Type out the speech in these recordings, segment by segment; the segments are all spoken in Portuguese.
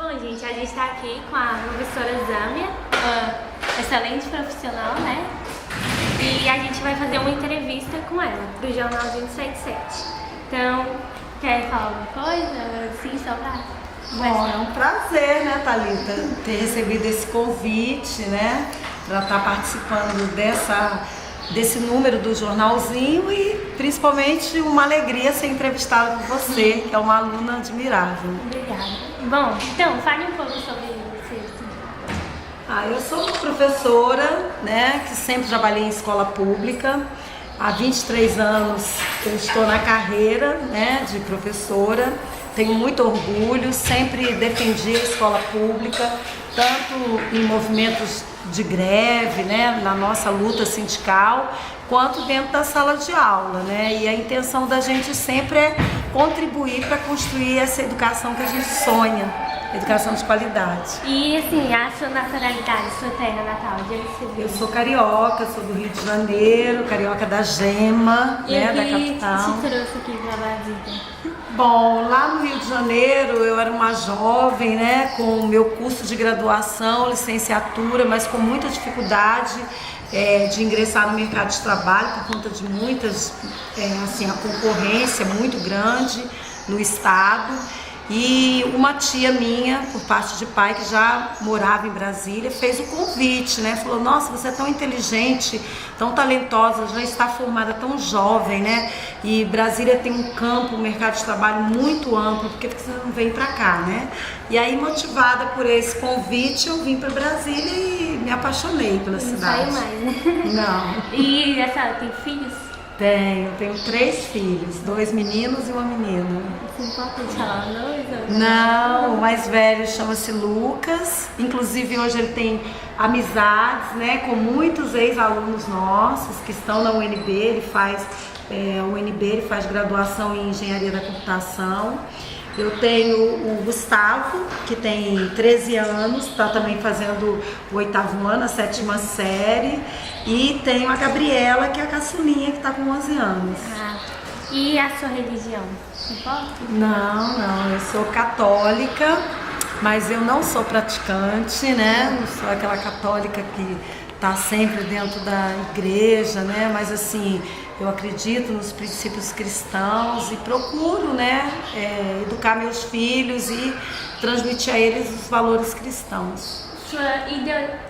Bom, gente, a gente está aqui com a professora Zâmia, uma excelente profissional, né? E a gente vai fazer uma entrevista com ela para o Jornalzinho 77. Então, quer falar alguma coisa? Sim, só para... Bom, é um prazer, né, Thalita, ter recebido esse convite, né, para estar participando desse número do Jornalzinho e principalmente uma alegria ser entrevistada por você, que é uma aluna admirável. Obrigada. Bom, então, fale um pouco sobre você. Eu sou uma professora, né, que sempre trabalhei em escola pública. Há 23 anos eu estou na carreira, né, de professora. Tenho muito orgulho, sempre defendi a escola pública, tanto em movimentos de greve, né, na nossa luta sindical, quanto dentro da sala de aula, né? E a intenção da gente sempre é contribuir para construir essa educação que a gente sonha, educação de qualidade. E assim, a sua naturalidade, sua terra natal, de onde você veio? Eu sou carioca, sou do Rio de Janeiro, carioca da Gema, né, da capital. E o que te trouxe aqui para Brasília? Bom, lá no Rio de Janeiro eu era uma jovem, né, com o meu curso de graduação, licenciatura, mas com muita dificuldade de ingressar no mercado de trabalho por conta de muitas, assim, a concorrência muito grande no estado. E uma tia minha, por parte de pai, que já morava em Brasília, fez o convite, né? Falou, nossa, você é tão inteligente, tão talentosa, já está formada tão jovem, né? E Brasília tem um campo, um mercado de trabalho muito amplo, por que você não vem pra cá, né? E aí, motivada por esse convite, eu vim pra Brasília e me apaixonei pela cidade. Não saiu mais, né? Não. E a senhora tem filhos? Tenho 3 filhos, 2 meninos e uma menina. Você não pode falar nomes? Não, o mais velho chama-se Lucas, inclusive hoje ele tem amizades, né, com muitos ex-alunos nossos que estão na UNB, ele faz graduação em Engenharia da Computação. Eu tenho o Gustavo, que tem 13 anos, está também fazendo o 8º ano, a 7ª série. E tenho a Gabriela, que é a caçulinha, que está com 11 anos. E a sua religião? Importa? Não, eu sou católica, mas eu não sou praticante, né? Não sou aquela católica que está sempre dentro da igreja, né? Mas assim, eu acredito nos princípios cristãos e procuro, né, educar meus filhos e transmitir a eles os valores cristãos. Sua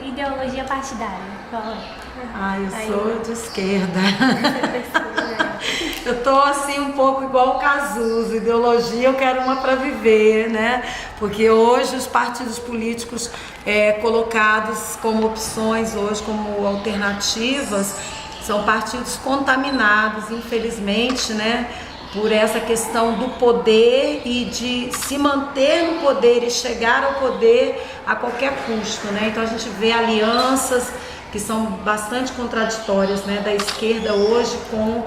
ideologia partidária, qual é? Eu sou de esquerda. Eu tô assim um pouco igual o Cazuza, ideologia eu quero uma para viver, né? Porque hoje os partidos políticos colocados como opções, hoje como alternativas, são partidos contaminados, infelizmente, né? Por essa questão do poder e de se manter no poder e chegar ao poder a qualquer custo, né? Então a gente vê alianças que são bastante contraditórias, né, da esquerda hoje com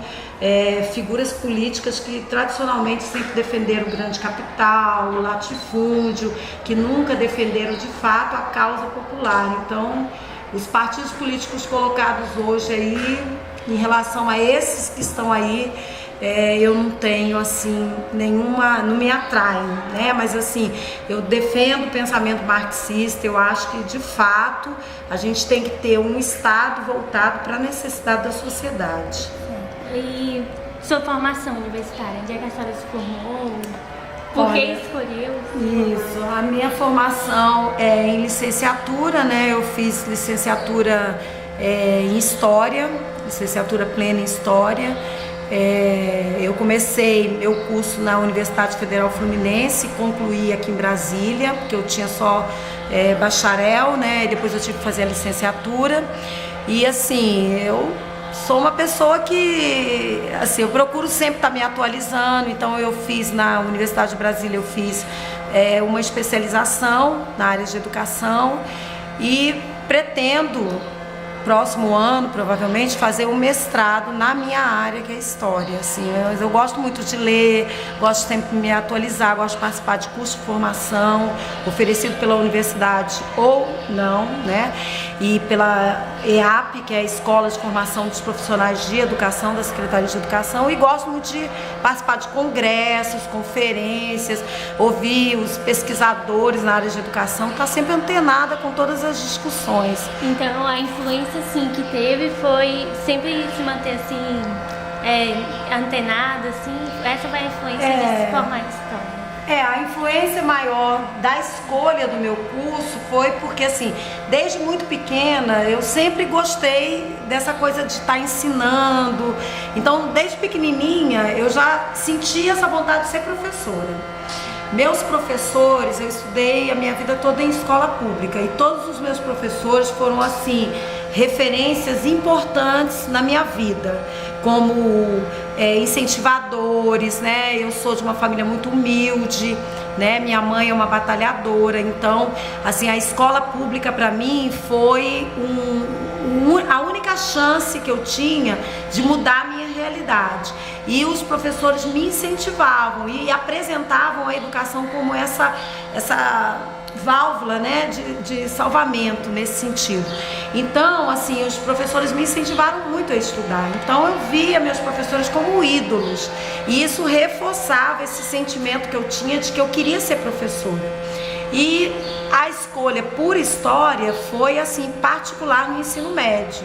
figuras políticas que tradicionalmente sempre defenderam o grande capital, o latifúndio, que nunca defenderam de fato a causa popular. Então, os partidos políticos colocados hoje aí, em relação a esses que estão aí, eu não tenho assim nenhuma, não me atrai, né? Mas assim, eu defendo o pensamento marxista. Eu acho que de fato a gente tem que ter um Estado voltado para a necessidade da sociedade. E sua formação universitária, onde é que a senhora se formou? Por que escolheu? Isso, a minha formação é em licenciatura, né? Eu fiz licenciatura em História, licenciatura plena em História. Eu comecei meu curso na Universidade Federal Fluminense, concluí aqui em Brasília, porque eu tinha só bacharel, né? E depois eu tive que fazer a licenciatura. E assim, eu sou uma pessoa que, assim, eu procuro sempre estar me atualizando. Então eu fiz na Universidade de Brasília, eu fiz uma especialização na área de educação e pretendo próximo ano, provavelmente, fazer um mestrado na minha área, que é História. Assim, eu gosto muito de ler, gosto sempre de me atualizar, gosto de participar de curso de formação, oferecido pela universidade ou não, né? E pela EAP, que é a Escola de Formação dos Profissionais de Educação, da Secretaria de Educação, e gosto muito de participar de congressos, conferências, ouvir os pesquisadores na área de educação, estar sempre antenada com todas as discussões. Então a influência assim, que teve foi sempre se manter assim, antenada, assim, essa foi a influência de se formar em História. A influência maior da escolha do meu curso foi porque, assim, desde muito pequena, eu sempre gostei dessa coisa de estar ensinando. Então, desde pequenininha, eu já sentia essa vontade de ser professora. Meus professores, eu estudei a minha vida toda em escola pública e todos os meus professores foram, assim, referências importantes na minha vida, como incentivadores, né? Eu sou de uma família muito humilde, né? Minha mãe é uma batalhadora, então, assim, a escola pública para mim foi a única chance que eu tinha de mudar a minha realidade. E os professores me incentivavam e apresentavam a educação como essa válvula, né, de salvamento nesse sentido. Então, assim, os professores me incentivaram muito a estudar. Então, eu via meus professores como ídolos. E isso reforçava esse sentimento que eu tinha de que eu queria ser professora. E a escolha por História foi, assim, particular no ensino médio.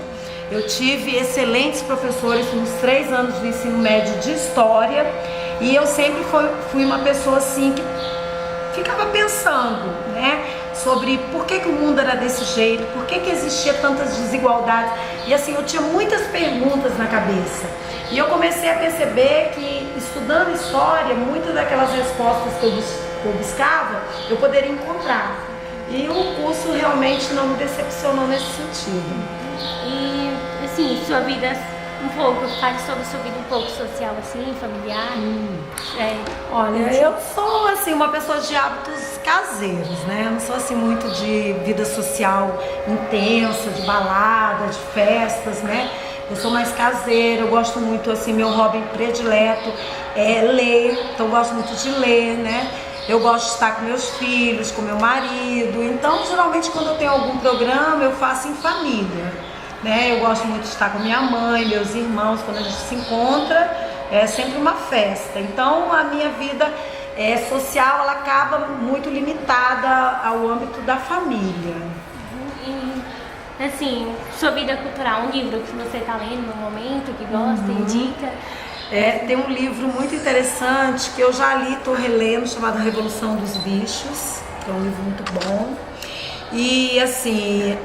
Eu tive excelentes professores nos 3 anos do ensino médio de História. E eu sempre fui uma pessoa, assim, que ficava pensando, né, sobre por que o mundo era desse jeito, por que existia tantas desigualdades. E assim, eu tinha muitas perguntas na cabeça. E eu comecei a perceber que, estudando História, muitas daquelas respostas que eu buscava, eu poderia encontrar. E o curso realmente não me decepcionou nesse sentido. E, assim, sua vida... fale sobre sua vida um pouco social, assim, familiar. Olha, eu sou, assim, uma pessoa de hábitos caseiros, né? Eu não sou, assim, muito de vida social intensa, de balada, de festas, né? Eu sou mais caseira, eu gosto muito, assim, meu hobby predileto é ler, então eu gosto muito de ler, né? Eu gosto de estar com meus filhos, com meu marido, então, geralmente, quando eu tenho algum programa, eu faço em família. Né? Eu gosto muito de estar com minha mãe, meus irmãos, quando a gente se encontra, é sempre uma festa. Então a minha vida social, ela acaba muito limitada ao âmbito da família. E, assim, sua vida cultural, um livro que você está lendo no momento, que gosta, indica? Tem um livro muito interessante que eu já li, estou relendo, chamado Revolução dos Bichos, que é um livro muito bom. E assim...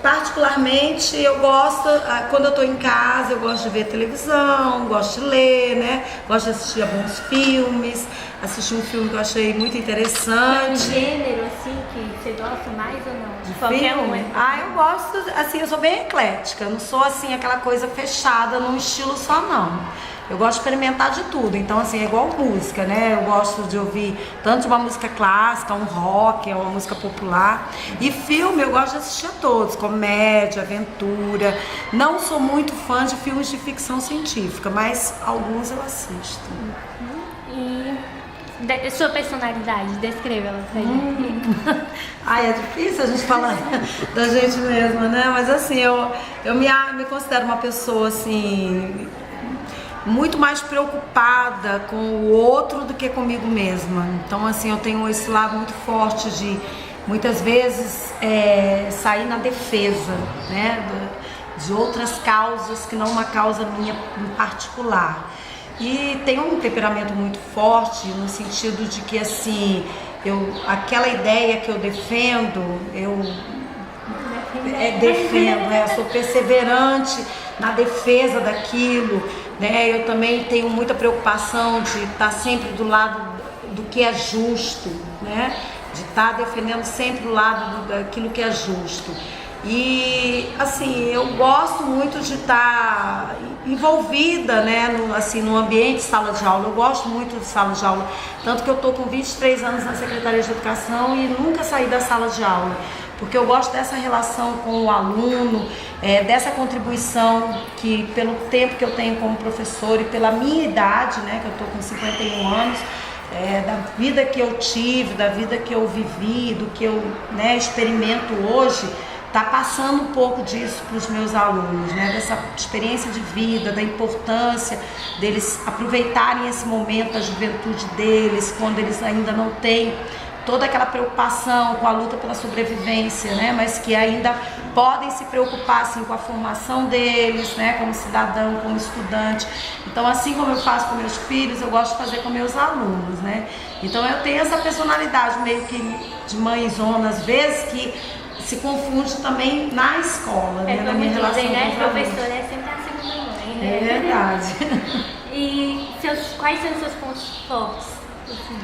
particularmente, eu gosto, quando eu estou em casa, eu gosto de ver televisão, gosto de ler, né? Gosto de assistir a bons filmes, assisti um filme que eu achei muito interessante. Tem um gênero, assim, que você gosta mais ou não? De qualquer filme? Eu gosto, assim, eu sou bem eclética, não sou, assim, aquela coisa fechada num estilo só, não. Eu gosto de experimentar de tudo, então assim, é igual música, né? Eu gosto de ouvir tanto de uma música clássica, um rock, uma música popular. E filme, eu gosto de assistir a todos, comédia, aventura. Não sou muito fã de filmes de ficção científica, mas alguns eu assisto. E sua personalidade, descreva ela pra gente. É difícil a gente falar da gente mesma, né? Mas assim, eu me considero uma pessoa, assim... muito mais preocupada com o outro do que comigo mesma. Então, assim, eu tenho esse lado muito forte de, muitas vezes, sair na defesa, né, de outras causas que não uma causa minha em particular. E tenho um temperamento muito forte no sentido de que, assim, aquela ideia que eu defendo, eu sou perseverante na defesa daquilo, né? Eu também tenho muita preocupação de estar sempre do lado do que é justo, né? De estar defendendo sempre o lado daquilo que é justo. E assim, eu gosto muito de estar envolvida, né, no ambiente de sala de aula. Eu gosto muito de sala de aula, tanto que eu estou com 23 anos na Secretaria de Educação e nunca saí da sala de aula. porque eu gosto dessa relação com o aluno, dessa contribuição que, pelo tempo que eu tenho como professor e pela minha idade, né, que eu estou com 51 anos, da vida que eu tive, da vida que eu vivi, do que eu, né, experimento hoje, tá passando um pouco disso para os meus alunos, né, dessa experiência de vida, da importância deles aproveitarem esse momento da juventude deles, quando eles ainda não têm toda aquela preocupação com a luta pela sobrevivência, né, mas que ainda podem se preocupar assim, com a formação deles, né, como cidadão, como estudante. Então, assim como eu faço com meus filhos, eu gosto de fazer com meus alunos, né. Então eu tenho essa personalidade meio que de mãezona, às vezes, que se confunde também na escola, né, na minha relação com os alunos. Professora é sempre a segunda mãe, né? É verdade. E quais são os seus pontos fortes? Assim?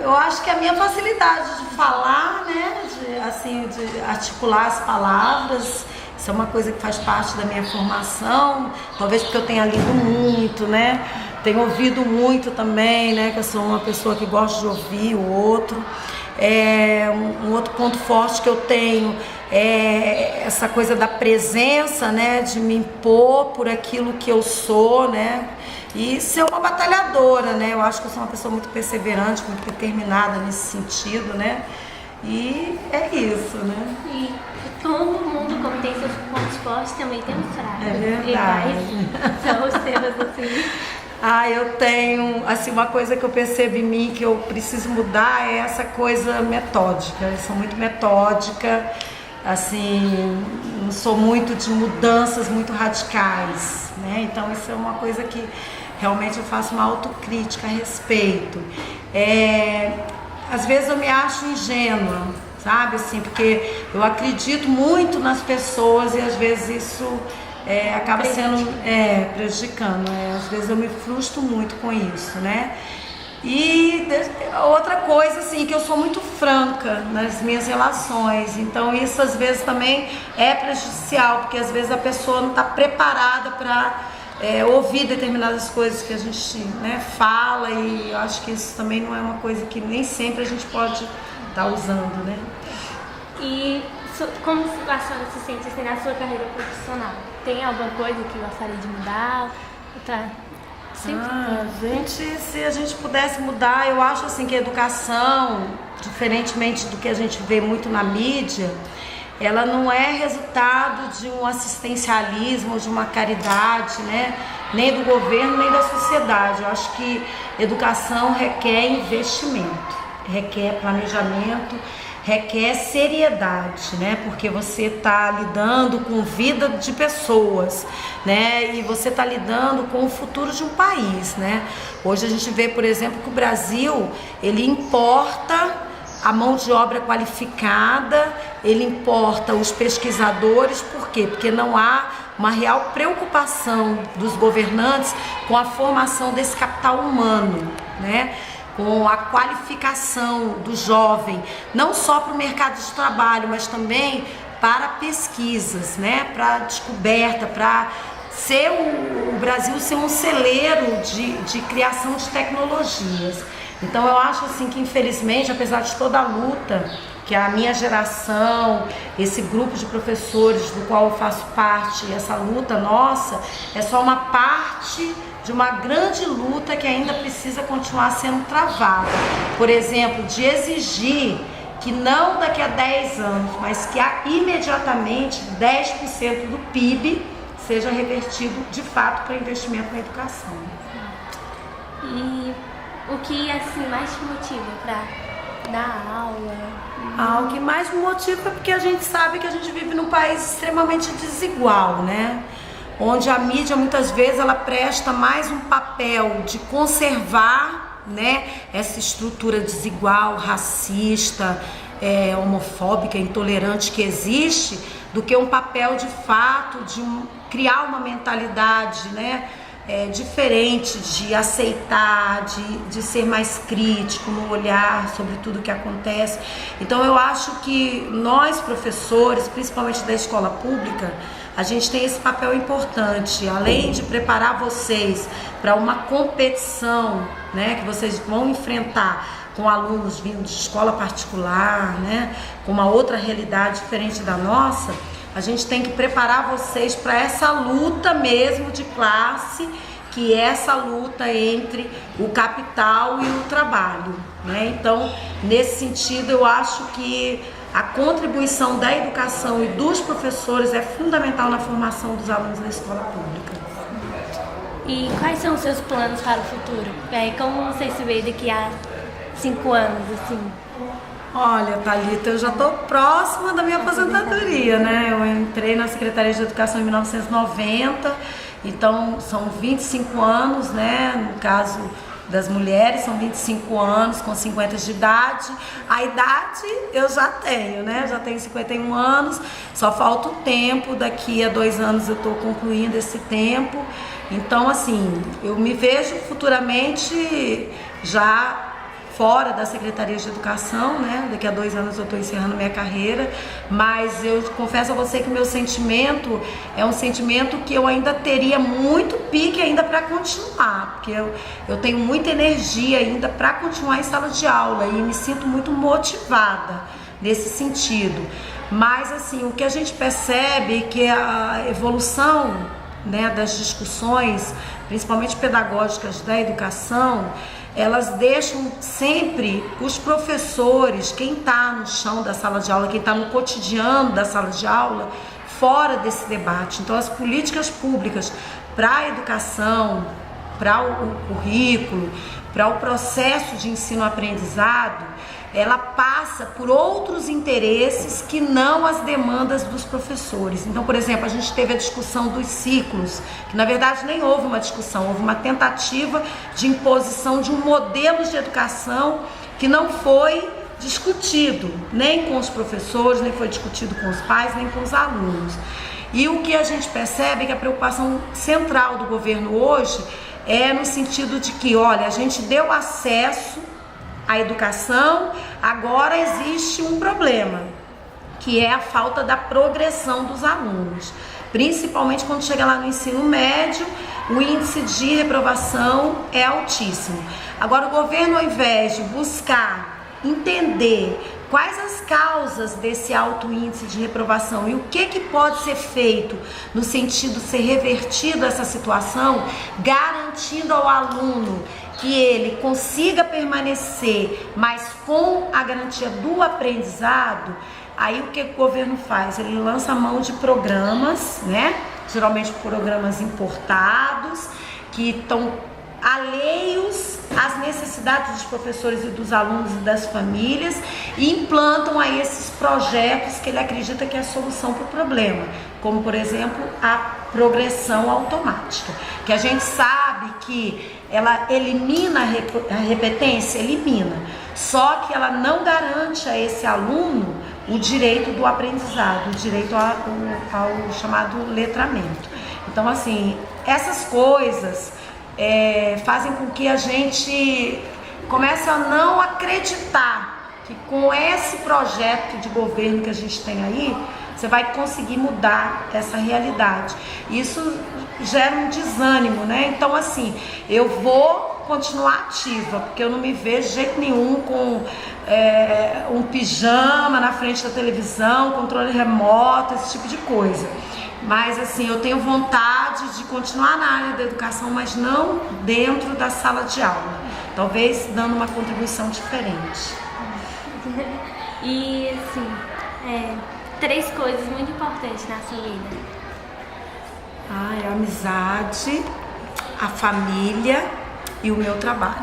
Eu acho que a minha facilidade de falar, né, de articular as palavras, isso é uma coisa que faz parte da minha formação, talvez porque eu tenha lido muito, né, tenho ouvido muito também, né, que eu sou uma pessoa que gosta de ouvir o outro. Um outro ponto forte que eu tenho é essa coisa da presença, né, de me impor por aquilo que eu sou, né, e ser uma batalhadora, né, eu acho que eu sou uma pessoa muito perseverante, muito determinada nesse sentido, né, e é isso, né. E todo mundo, como tem seus pontos fortes, também tem os fracos. É verdade. E quais são os seus, assim? Eu tenho, assim, uma coisa que eu percebo em mim que eu preciso mudar é essa coisa metódica. Eu sou muito metódica, assim, não sou muito de mudanças muito radicais, né? Então isso é uma coisa que realmente eu faço uma autocrítica a respeito. Às vezes eu me acho ingênua, sabe, assim, porque eu acredito muito nas pessoas e às vezes isso acaba sendo prejudicando, às vezes eu me frustro muito com isso, né? E outra coisa, assim, que eu sou muito franca nas minhas relações, então isso às vezes também é prejudicial, porque às vezes a pessoa não está preparada para ouvir determinadas coisas que a gente, né, fala, e eu acho que isso também não é uma coisa que nem sempre a gente pode estar usando, né? E como a senhora se sente assim, na sua carreira profissional? Tem alguma coisa que gostaria de mudar? Se a gente pudesse mudar, eu acho assim que a educação, diferentemente do que a gente vê muito na mídia, ela não é resultado de um assistencialismo, de uma caridade, né? Nem do governo, nem da sociedade. Eu acho que educação requer investimento, requer planejamento, requer seriedade, né? Porque você está lidando com vida de pessoas, né? E você está lidando com o futuro de um país, né? Hoje a gente vê, por exemplo, que o Brasil, ele importa a mão de obra qualificada, ele importa os pesquisadores. Por quê? Porque não há uma real preocupação dos governantes com a formação desse capital humano, né? Com a qualificação do jovem, não só para o mercado de trabalho, mas também para pesquisas, né? Para descoberta, para ser o Brasil ser um celeiro de criação de tecnologias. Então eu acho assim que, infelizmente, apesar de toda a luta que a minha geração, esse grupo de professores do qual eu faço parte, essa luta nossa, é só uma parte de uma grande luta que ainda precisa continuar sendo travada. Por exemplo, de exigir que não daqui a 10 anos, mas que imediatamente 10% do PIB seja revertido de fato para investimento na educação. E o que assim mais te motiva para dar aula? O que mais me motiva é porque a gente sabe que a gente vive num país extremamente desigual, né? Onde a mídia muitas vezes ela presta mais um papel de conservar, né, essa estrutura desigual, racista, homofóbica, intolerante que existe, do que um papel de fato de criar uma mentalidade, né, diferente, de aceitar, de ser mais crítico no olhar sobre tudo que acontece. Então eu acho que nós professores, principalmente da escola pública, a gente tem esse papel importante, além de preparar vocês para uma competição, né, que vocês vão enfrentar com alunos vindo de escola particular, né, com uma outra realidade diferente da nossa, a gente tem que preparar vocês para essa luta mesmo de classe, que é essa luta entre o capital e o trabalho, né? Então, nesse sentido, eu acho que a contribuição da educação e dos professores é fundamental na formação dos alunos da escola pública. E quais são os seus planos para o futuro? Como você se vê daqui a 5 anos, assim? Olha, Thalita, eu já estou próxima da minha aposentadoria, né? Eu entrei na Secretaria de Educação em 1990, então são 25 anos, né? No caso das mulheres, são 25 anos com 50 de idade. A idade eu já tenho, né? Eu já tenho 51 anos, só falta o tempo, daqui a 2 anos eu estou concluindo esse tempo. Então, assim, eu me vejo futuramente já fora da Secretaria de Educação, né? Daqui a 2 anos eu estou encerrando minha carreira, mas eu confesso a você que meu sentimento é um sentimento que eu ainda teria muito pique ainda para continuar, porque eu tenho muita energia ainda para continuar em sala de aula e me sinto muito motivada nesse sentido. Mas assim, o que a gente percebe é que a evolução, né, das discussões, principalmente pedagógicas da educação, elas deixam sempre os professores, quem está no chão da sala de aula, quem está no cotidiano da sala de aula, fora desse debate. Então, as políticas públicas para a educação, para o currículo, para o processo de ensino-aprendizado, ela passa por outros interesses que não as demandas dos professores. Então, por exemplo, a gente teve a discussão dos ciclos, que na verdade nem houve uma discussão, houve uma tentativa de imposição de um modelo de educação que não foi discutido, nem com os professores, nem foi discutido com os pais, nem com os alunos. E o que a gente percebe é que a preocupação central do governo hoje é no sentido de que, olha, a gente deu acesso à educação, agora existe um problema, que é a falta da progressão dos alunos. Principalmente quando chega lá no ensino médio, o índice de reprovação é altíssimo. Agora, o governo, ao invés de buscar entender quais as causas desse alto índice de reprovação e o que pode ser feito no sentido de ser revertido essa situação, garantindo ao aluno que ele consiga permanecer, mas com a garantia do aprendizado, aí o que o governo faz? Ele lança a mão de programas, né? Geralmente programas importados, que estão alheios às necessidades dos professores e dos alunos e das famílias, e implantam aí esses projetos que ele acredita que é a solução para o problema, como por exemplo a progressão automática, que a gente sabe que ela elimina a repetência, elimina, só que ela não garante a esse aluno o direito do aprendizado, o direito ao chamado letramento. Então, assim, essas coisas fazem com que a gente comece a não acreditar que com esse projeto de governo que a gente tem aí, você vai conseguir mudar essa realidade. Isso gera um desânimo, né? Então, assim, eu vou continuar ativa, porque eu não me vejo de jeito nenhum com um pijama na frente da televisão, controle remoto, esse tipo de coisa. Mas, assim, eu tenho vontade de continuar na área da educação, mas não dentro da sala de aula. Talvez dando uma contribuição diferente. E, assim, 3 coisas muito importantes na sua vida. A amizade, a família e o meu trabalho.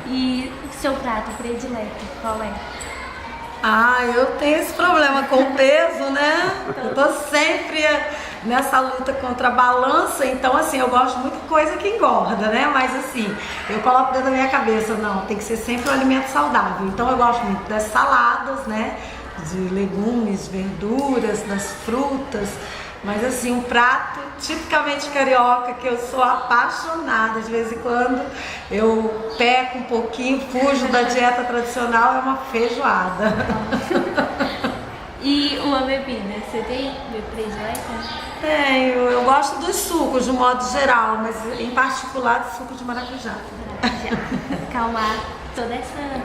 E seu prato predileto, qual é? Eu tenho esse problema com o peso, né? Eu tô sempre nessa luta contra a balança, então assim, eu gosto muito de coisa que engorda, né? Mas assim, eu coloco dentro da minha cabeça, não, tem que ser sempre um alimento saudável. Então eu gosto muito das saladas, né? De legumes, verduras, das frutas. Mas assim, um prato tipicamente carioca que eu sou apaixonada, de vez em quando eu peco um pouquinho, fujo da dieta tradicional, é uma feijoada. E uma bebida, você tem predileta? Tenho, eu gosto dos sucos de modo geral, mas em particular do suco de maracujá. Já. Acalmar toda essa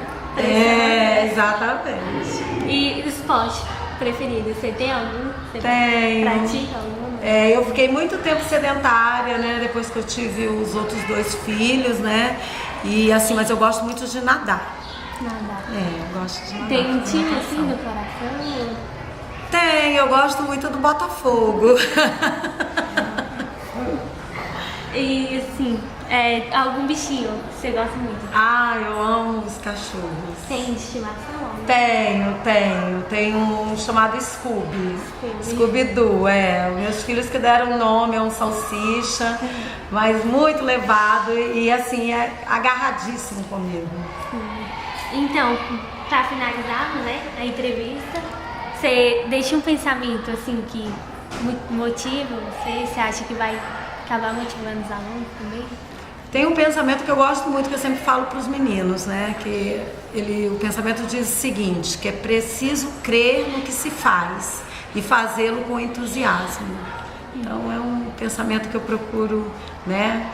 Exatamente. E esporte preferido, você tem algum? Você Tenho. pratica algum? Eu fiquei muito tempo sedentária, né? Depois que eu tive os outros 2 filhos, né? E assim, mas eu gosto muito de nadar. Nada. Eu gosto de nadar. Tem um time assim do coração? Tem, eu gosto muito do Botafogo. E assim, algum bichinho que você gosta muito? Eu amo os cachorros. Tem de estimação? Tenho um chamado Scooby. Scooby-Doo, Meus filhos que deram o nome, é um salsicha, mas muito levado e assim, agarradíssimo comigo. Então, para finalizarmos, né, a entrevista, você deixa um pensamento assim que motiva você acha que vai acabar motivando os alunos também? Tem um pensamento que eu gosto muito, que eu sempre falo para os meninos, né? O pensamento diz o seguinte, que é preciso crer no que se faz e fazê-lo com entusiasmo. Então é um pensamento que eu procuro, né?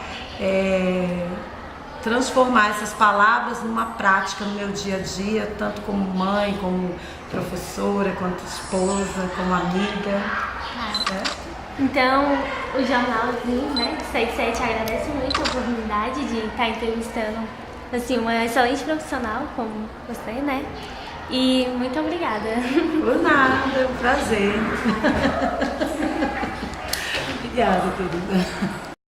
Transformar essas palavras numa prática no meu dia a dia, tanto como mãe, como professora, quanto esposa, como amiga. Então, o jornalzinho, né, 77 agradece muito a oportunidade de estar entrevistando, assim, uma excelente profissional como você, né? E muito obrigada. Por nada, é um prazer. Obrigada, querida.